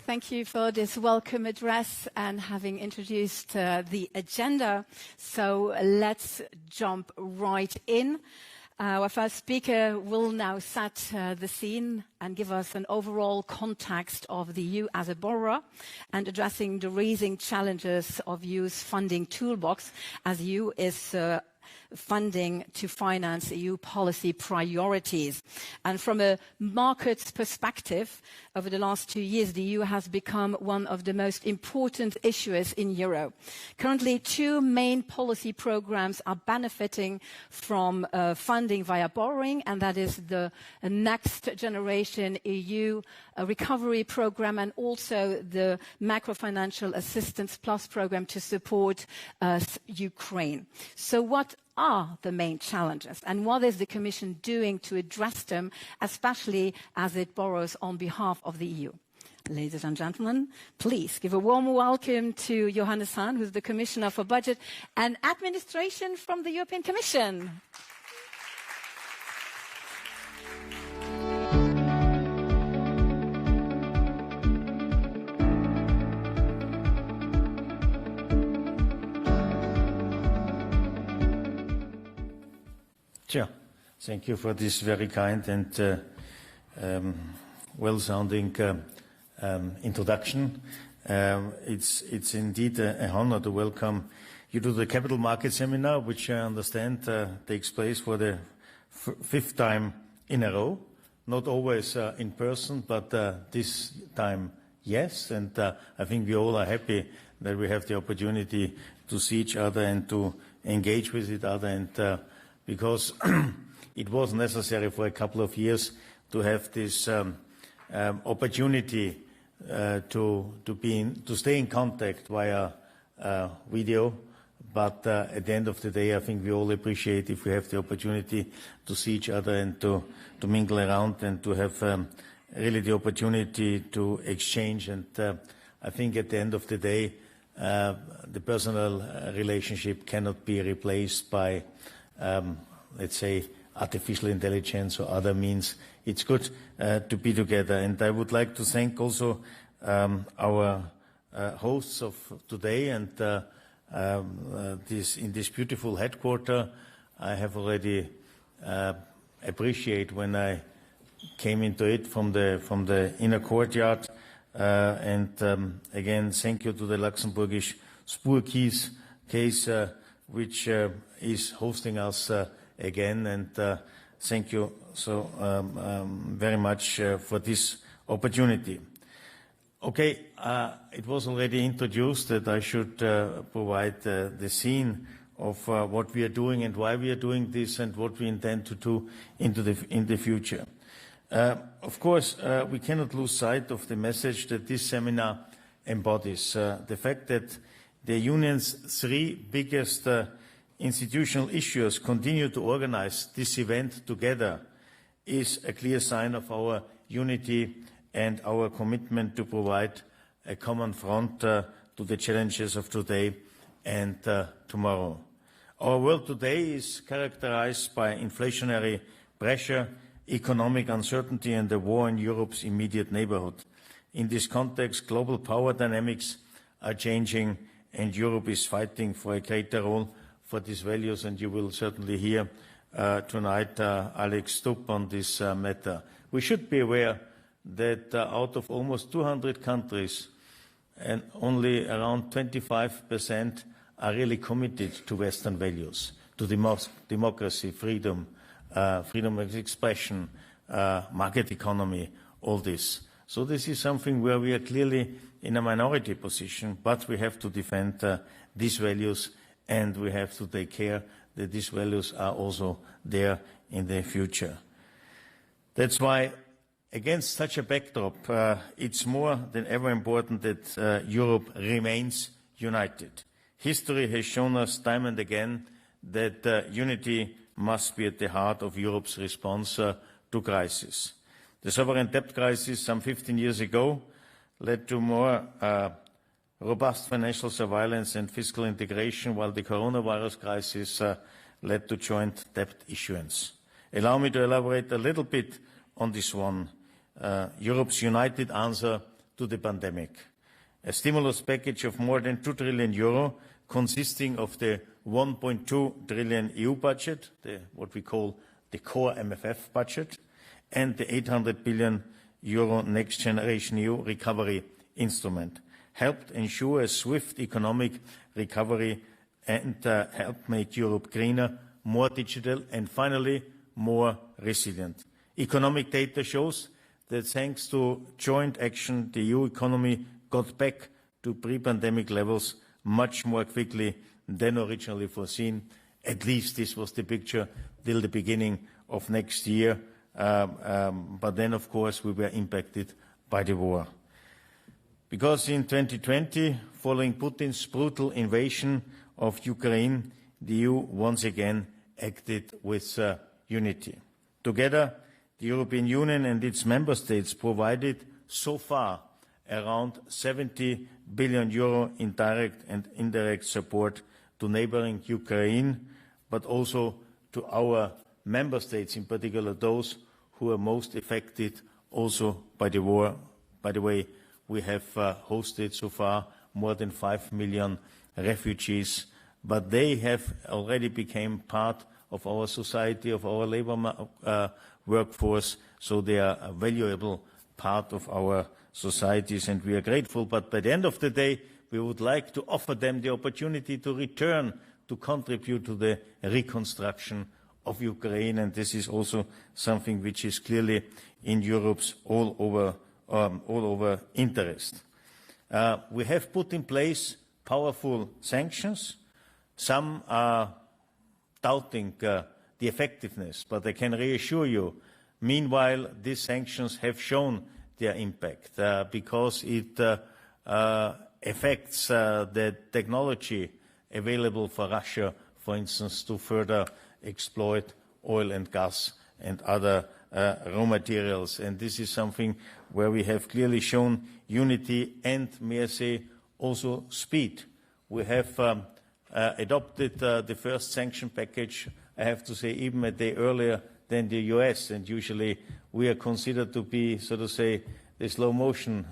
Thank you for this welcome address and having introduced the agenda. So let's jump right in. Our first speaker will now set the scene and give us an overall context of the EU as a borrower and addressing the raising challenges of EU's funding toolbox as EU is funding to finance EU policy priorities. And from a markets perspective, over the last 2 years, the EU has become one of the most important issuers in Euro. Currently, 2 main policy programs are benefiting from funding via borrowing, and that is the Next Generation EU Recovery Program and also the Macrofinancial Assistance Plus program to support Ukraine. So what are the main challenges and what is the Commission doing to address them, especially as it borrows on behalf of the EU? Ladies and gentlemen, please give a warm welcome to Johannes HAHN, who's the Commissioner for Budget and Administration from the European Commission. Sure. Thank you for this very kind and well-sounding introduction. It's indeed an honor to welcome you to the Capital Market Seminar, which I understand takes place for the 5th time in a row. Not always in person, but this time, yes. And I think we all are happy that we have the opportunity to see each other and to engage with each other, and because it was necessary for a couple of years to have this opportunity to stay in contact via video. But at the end of the day, I think we all appreciate if we have the opportunity to see each other and to mingle around and to have really the opportunity to exchange. And I think at the end of the day, the personal relationship cannot be replaced by let's say, artificial intelligence or other means. It's good to be together. And I would like to thank also our hosts of today and in this beautiful headquarters. I have already appreciate when I came into it from the inner courtyard. And again, thank you to the Luxembourgish Spurkeys case, which is hosting us again, and thank you so very much for this opportunity. Okay, it was already introduced that I should provide the scene of what we are doing and why we are doing this and what we intend to do in the future. Of course, we cannot lose sight of the message that this seminar embodies. The fact that the Union's 3 biggest institutional issuers continue to organize this event together is a clear sign of our unity and our commitment to provide a common front to the challenges of today and tomorrow. Our world today is characterized by inflationary pressure, economic uncertainty and the war in Europe's immediate neighborhood. In this context, global power dynamics are changing and Europe is fighting for a greater role for these values, and you will certainly hear tonight Alex Stubb on this matter. We should be aware that out of almost 200 countries, and only around 25% are really committed to Western values, to democracy, freedom, freedom of expression, market economy, all this. So this is something where we are clearly in a minority position, but we have to defend these values, and we have to take care that these values are also there in the future. That's why, against such a backdrop, it's more than ever important that Europe remains united. History has shown us time and again that unity must be at the heart of Europe's response to crisis. The sovereign debt crisis some 15 years ago led to more robust financial surveillance and fiscal integration, while the coronavirus crisis led to joint debt issuance. Allow me to elaborate a little bit on this one. Europe's united answer to the pandemic. A stimulus package of more than 2 trillion euro, consisting of the 1.2 trillion EU budget, what we call the core MFF budget, and the 800 billion euro Next Generation EU recovery instrument, helped ensure a swift economic recovery and helped make Europe greener, more digital, and finally, more resilient. Economic data shows that thanks to joint action, the EU economy got back to pre-pandemic levels much more quickly than originally foreseen. At least this was the picture till the beginning of next year. But then, of course, we were impacted by the war. Because in 2020, following Putin's brutal invasion of Ukraine, the EU once again acted with unity. Together, the European Union and its member states provided so far around 70 billion euro in direct and indirect support to neighboring Ukraine, but also to our member states, in particular those who are most affected also by the war. By the way, we have hosted so far more than 5 million refugees, but they have already become part of our society, of our labor workforce, so they are a valuable part of our societies, and we are grateful. But by the end of the day, we would like to offer them the opportunity to return, to contribute to the reconstruction of Ukraine, and this is also something which is clearly in Europe's all over interest. We have put in place powerful sanctions. Some are doubting the effectiveness, but I can reassure you, meanwhile, these sanctions have shown their impact because it affects the technology available for Russia, for instance, to further exploit oil and gas and other raw materials. And this is something where we have clearly shown unity and, may I say, also speed. We have adopted the first sanction package, I have to say, even a day earlier than the US, and usually we are considered to be, so to say, the slow motion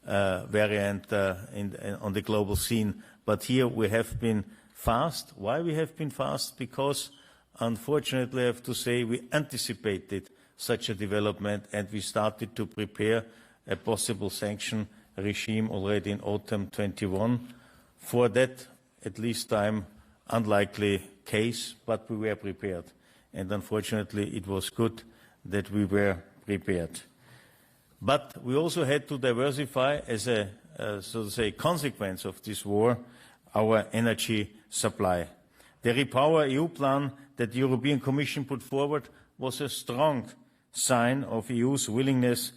variant on the global scene. But here we have been fast. Why we have been fast? Because, unfortunately, I have to say, we anticipated such a development and we started to prepare a possible sanction regime already in autumn 21. For that, at least time, unlikely case, but we were prepared. And unfortunately, it was good that we were prepared. But we also had to diversify as a, so to say, consequence of this war, our energy supply. The Repower EU plan that the European Commission put forward was a strong sign of EU's willingness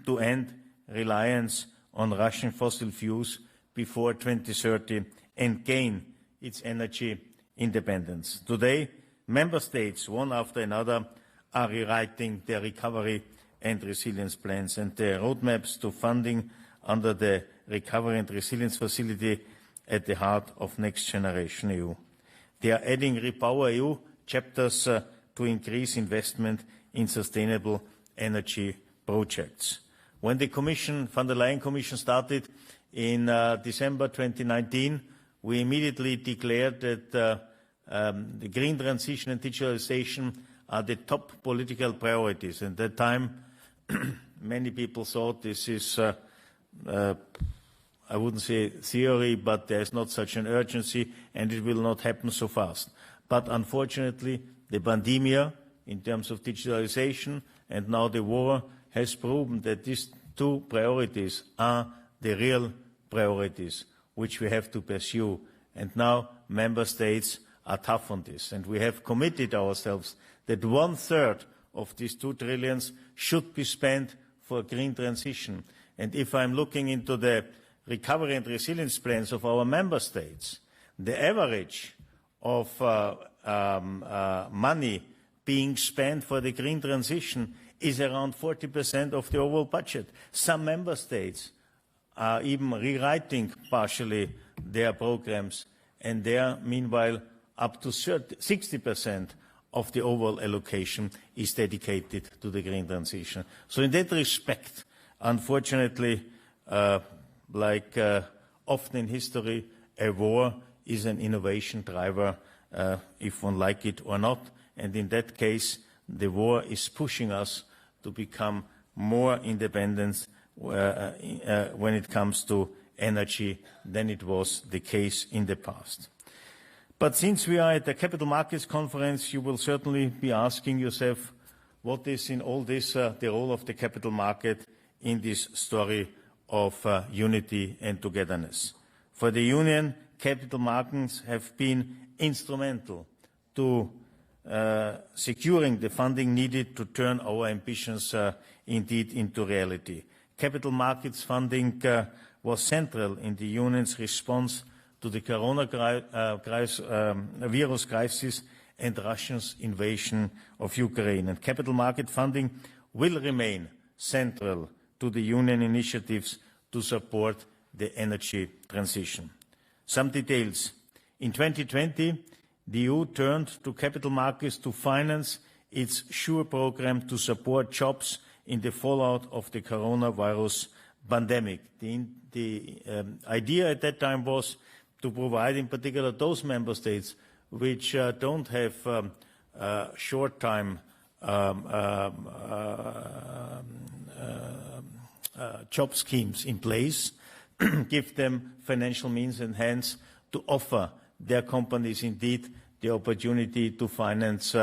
to end reliance on Russian fossil fuels before 2030 and gain its energy independence. Today, member states, one after another, are rewriting their recovery and resilience plans, and the roadmaps to funding under the Recovery and Resilience Facility at the heart of Next Generation EU. They are adding Repower EU chapters to increase investment in sustainable energy projects. When the Commission, von der Leyen Commission, started in December 2019, we immediately declared that the green transition and digitalization are the top political priorities. At that time, many people thought this is, I wouldn't say theory, but there is not such an urgency and it will not happen so fast. But unfortunately, the pandemic, in terms of digitalization, and now the war, has proven that these two priorities are the real priorities which we have to pursue. And now member states are tough on this. And we have committed ourselves that 1/3 of these 2 trillions should be spent for green transition. And if I'm looking into the recovery and resilience plans of our member states, the average of money being spent for the green transition is around 40% of the overall budget. Some member states are even rewriting partially their programs, and there, meanwhile, up to 60% of the overall allocation is dedicated to the green transition. So in that respect, Unfortunately, like often in history, a war is an innovation driver, if one like it or not. And in that case, the war is pushing us to become more independent when it comes to energy than it was the case in the past. But since we are at the Capital Markets Conference, you will certainly be asking yourself, what is in all this the role of the capital market in this story of unity and togetherness? For the Union, capital markets have been instrumental to securing the funding needed to turn our ambitions indeed into reality. Capital markets funding was central in the Union's response to the coronavirus crisis and Russia's invasion of Ukraine. And capital market funding will remain central to the Union initiatives to support the energy transition. Some details. In 2020, the EU turned to capital markets to finance its SURE program to support jobs in the fallout of the coronavirus pandemic. The idea at that time was to provide in particular those member states which don't have short-time job schemes in place, give them financial means and hence to offer their companies indeed the opportunity to finance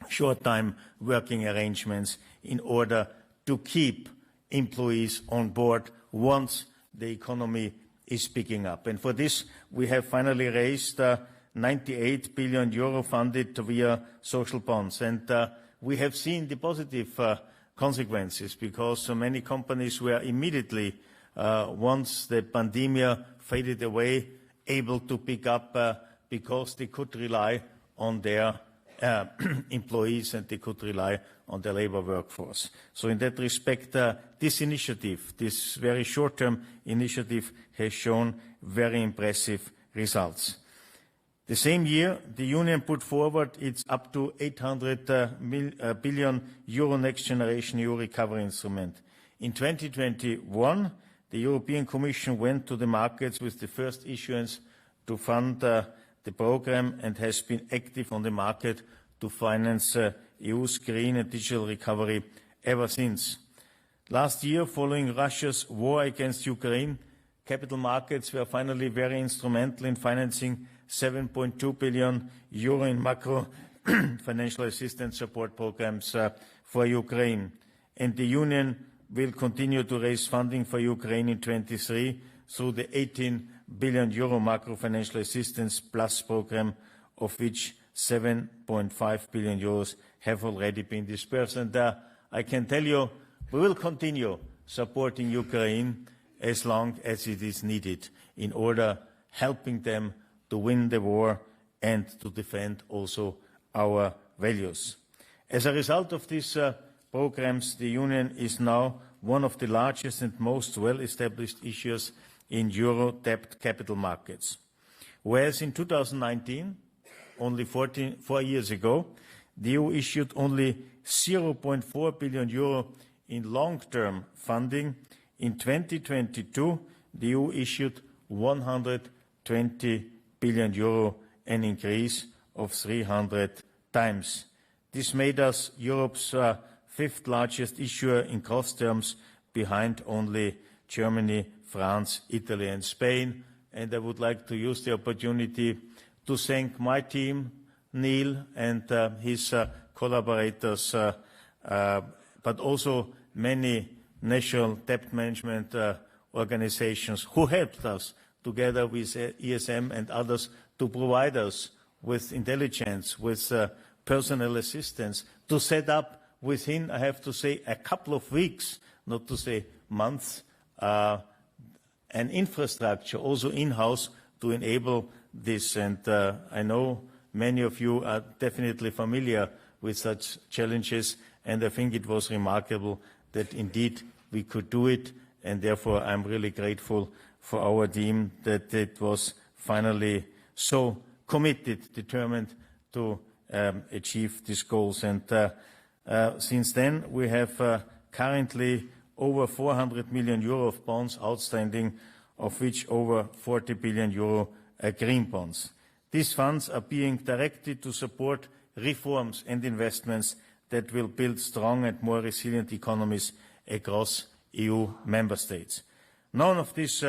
short-time working arrangements in order to keep employees on board once the economy is picking up. And for this, we have finally raised 98 billion euro funded via social bonds. And we have seen the positive consequences because so many companies were immediately, once the pandemic faded away, able to pick up because they could rely on their employees and they could rely on the labor workforce. So in that respect, this initiative, this very short-term initiative, has shown very impressive results. The same year, the Union put forward its up to 800 billion euro Next Generation EU recovery instrument. In 2021, the European Commission went to the markets with the first issuance to fund the program and has been active on the market to finance EU's green and digital recovery ever since. Last year, following Russia's war against Ukraine, capital markets were finally very instrumental in financing 7.2 billion euro in macro financial assistance support programs for Ukraine. And the Union will continue to raise funding for Ukraine in 2023 through the 18 billion euro macro financial assistance plus program, of which 7.5 billion euros have already been dispersed. And I can tell you, we will continue supporting Ukraine as long as it is needed in order helping them to win the war and to defend also our values. As a result of these programs, the Union is now one of the largest and most well-established issuers in euro debt capital markets. Whereas in 2019, only 4 years ago, the EU issued only 0.4 billion euro in long-term funding. In 2022, the EU issued 120 billion euro, an increase of 300 times. This made us Europe's fifth largest issuer in gross terms, behind only Germany, France, Italy and Spain. And I would like to use the opportunity to thank my team, Neil and his collaborators, but also many national debt management organizations who helped us together with ESM and others to provide us with intelligence, with personal assistance, to set up within, I have to say, a couple of weeks, not to say months, an infrastructure also in-house to enable this. And I know many of you are definitely familiar with such challenges, and I think it was remarkable that indeed we could do it, and therefore I'm really grateful for our team that it was finally so committed, determined to achieve these goals. And since then we have currently over 400 million euro of bonds outstanding, of which over 40 billion euro are green bonds. These funds are being directed to support reforms and investments that will build strong and more resilient economies across EU member states. None of this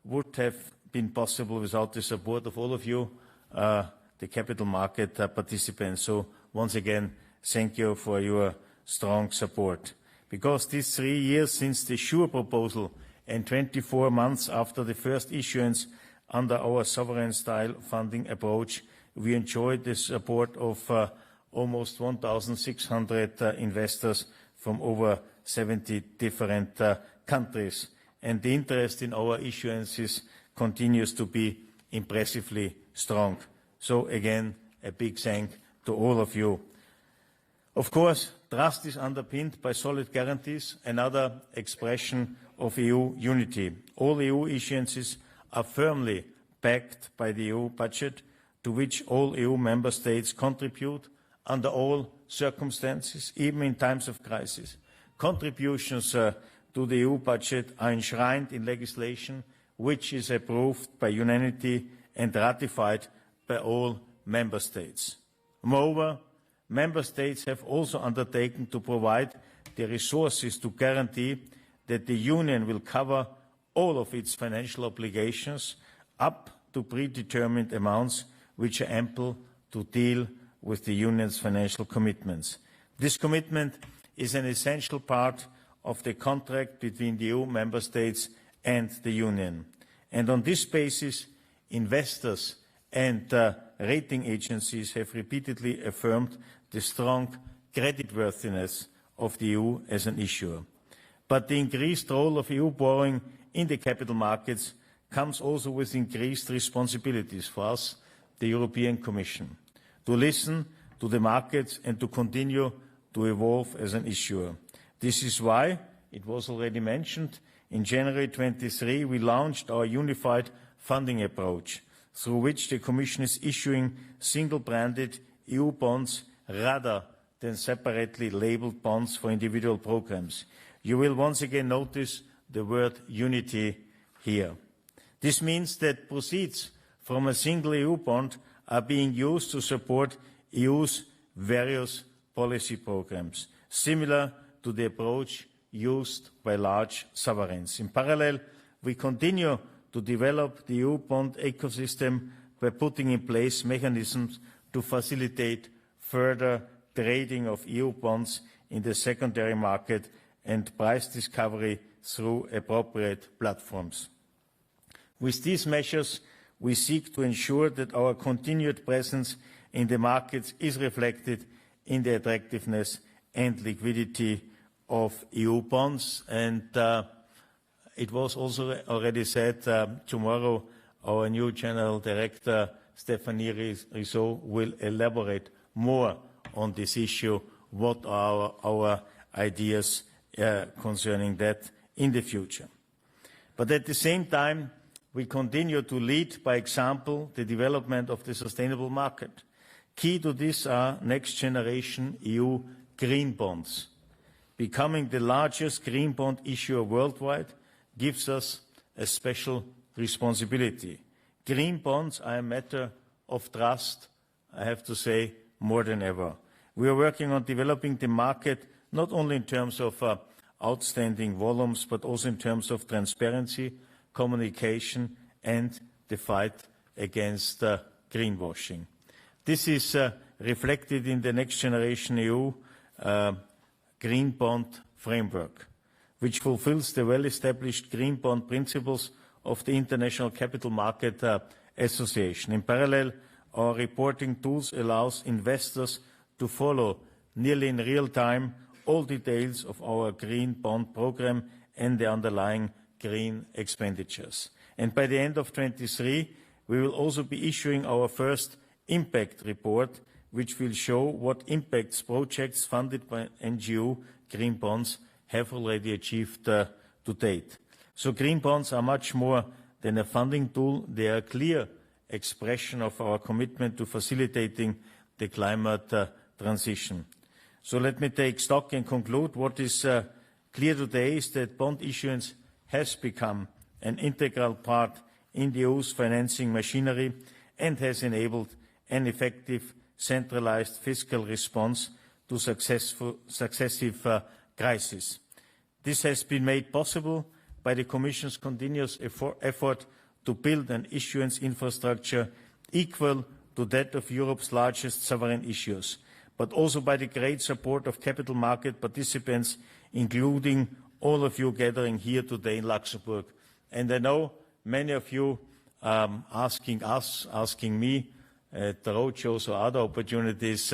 would have been possible without the support of all of you, the capital market participants. So once again, thank you for your strong support. Because these 3 years since the SURE proposal and 24 months after the first issuance under our sovereign-style funding approach, we enjoyed the support of almost 1,600 investors from over 70 different countries. And the interest in our issuances continues to be impressively strong. So again, a big thank to all of you. Of course, trust is underpinned by solid guarantees, another expression of EU unity. All EU issuances are firmly backed by the EU budget, to which all EU member states contribute under all circumstances, even in times of crisis. Contributions to the EU budget are enshrined in legislation which is approved by unanimity and ratified by all member states. Moreover, member states have also undertaken to provide the resources to guarantee that the Union will cover all of its financial obligations up to predetermined amounts which are ample to deal with the Union's financial commitments. This commitment is an essential part of the contract between the EU member states and the Union. And on this basis, investors and rating agencies have repeatedly affirmed the strong creditworthiness of the EU as an issuer. But the increased role of EU borrowing in the capital markets comes also with increased responsibilities for us, the European Commission, to listen to the markets and to continue to evolve as an issuer. This is why, it was already mentioned, in January 23 we launched our unified funding approach, through which the Commission is issuing single-branded EU bonds rather than separately labelled bonds for individual programmes. You will once again notice the word unity here. This means that proceeds from a single EU bond are being used to support EU's various policy programmes, similar to the approach used by large sovereigns. In parallel, we continue to develop the EU bond ecosystem by putting in place mechanisms to facilitate further trading of EU bonds in the secondary market and price discovery through appropriate platforms. With these measures, we seek to ensure that our continued presence in the markets is reflected in the attractiveness and liquidity of EU bonds. And it was also already said, tomorrow our new General Director, Stéphanie Risseau, will elaborate more on this issue, what are our ideas concerning that in the future. But at the same time, we continue to lead by example the development of the sustainable market. Key to this are next-generation EU green bonds. Becoming the largest green bond issuer worldwide gives us a special responsibility. Green bonds are a matter of trust, I have to say, more than ever. We are working on developing the market not only in terms of outstanding volumes, but also in terms of transparency, communication and the fight against greenwashing. This is reflected in the Next Generation EU Green Bond Framework, which fulfills the well-established green bond principles of the International Capital Market Association. In parallel, our reporting tools allows investors to follow nearly in real time all details of our green bond program and the underlying green expenditures. And by the end of 2023, we will also be issuing our first impact report, which will show what impacts projects funded by NGO green bonds have already achieved to date. So green bonds are much more than a funding tool. They are a clear expression of our commitment to facilitating the climate transition. So let me take stock and conclude what is clear today is that bond issuance has become an integral part in the EU's financing machinery and has enabled an effective centralized fiscal response to successive crises. This has been made possible by the Commission's continuous effort to build an issuance infrastructure equal to that of Europe's largest sovereign issuers, but also by the great support of capital market participants, including all of you gathering here today in Luxembourg. And I know many of you asking me at the roadshows or other opportunities,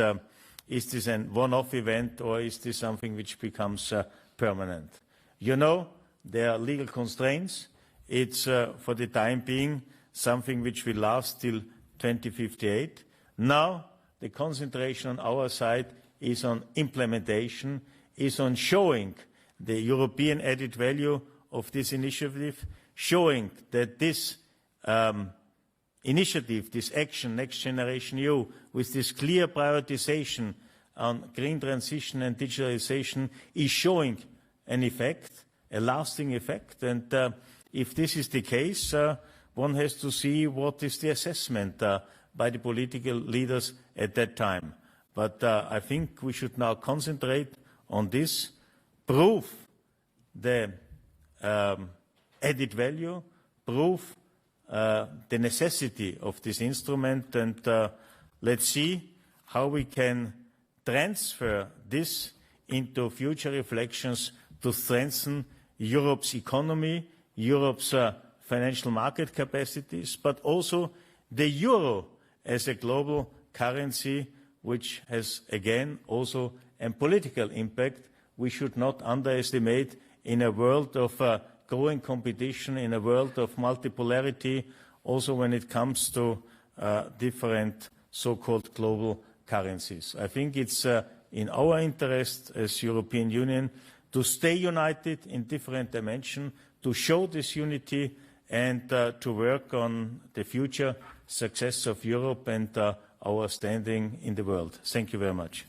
is this a one-off event or is this something which becomes permanent? You know, there are legal constraints. It's, for the time being, something which will last till 2058. Now, the concentration on our side is on implementation, is on showing the European added value of this initiative, showing that this initiative, this action, Next Generation EU, with this clear prioritization on green transition and digitalization, is showing an effect, a lasting effect. And if this is the case, one has to see what is the assessment by the political leaders at that time. But I think we should now concentrate on this, prove the added value, prove the necessity of this instrument, and let's see how we can transfer this into future reflections to strengthen Europe's economy, Europe's financial market capacities, but also the euro as a global currency, which has, again, also a political impact we should not underestimate in a world of growing competition, in a world of multipolarity, also when it comes to different so-called global currencies. I think it's in our interest as European Union to stay united in different dimensions, to show this unity and to work on the future success of Europe and our standing in the world. Thank you very much.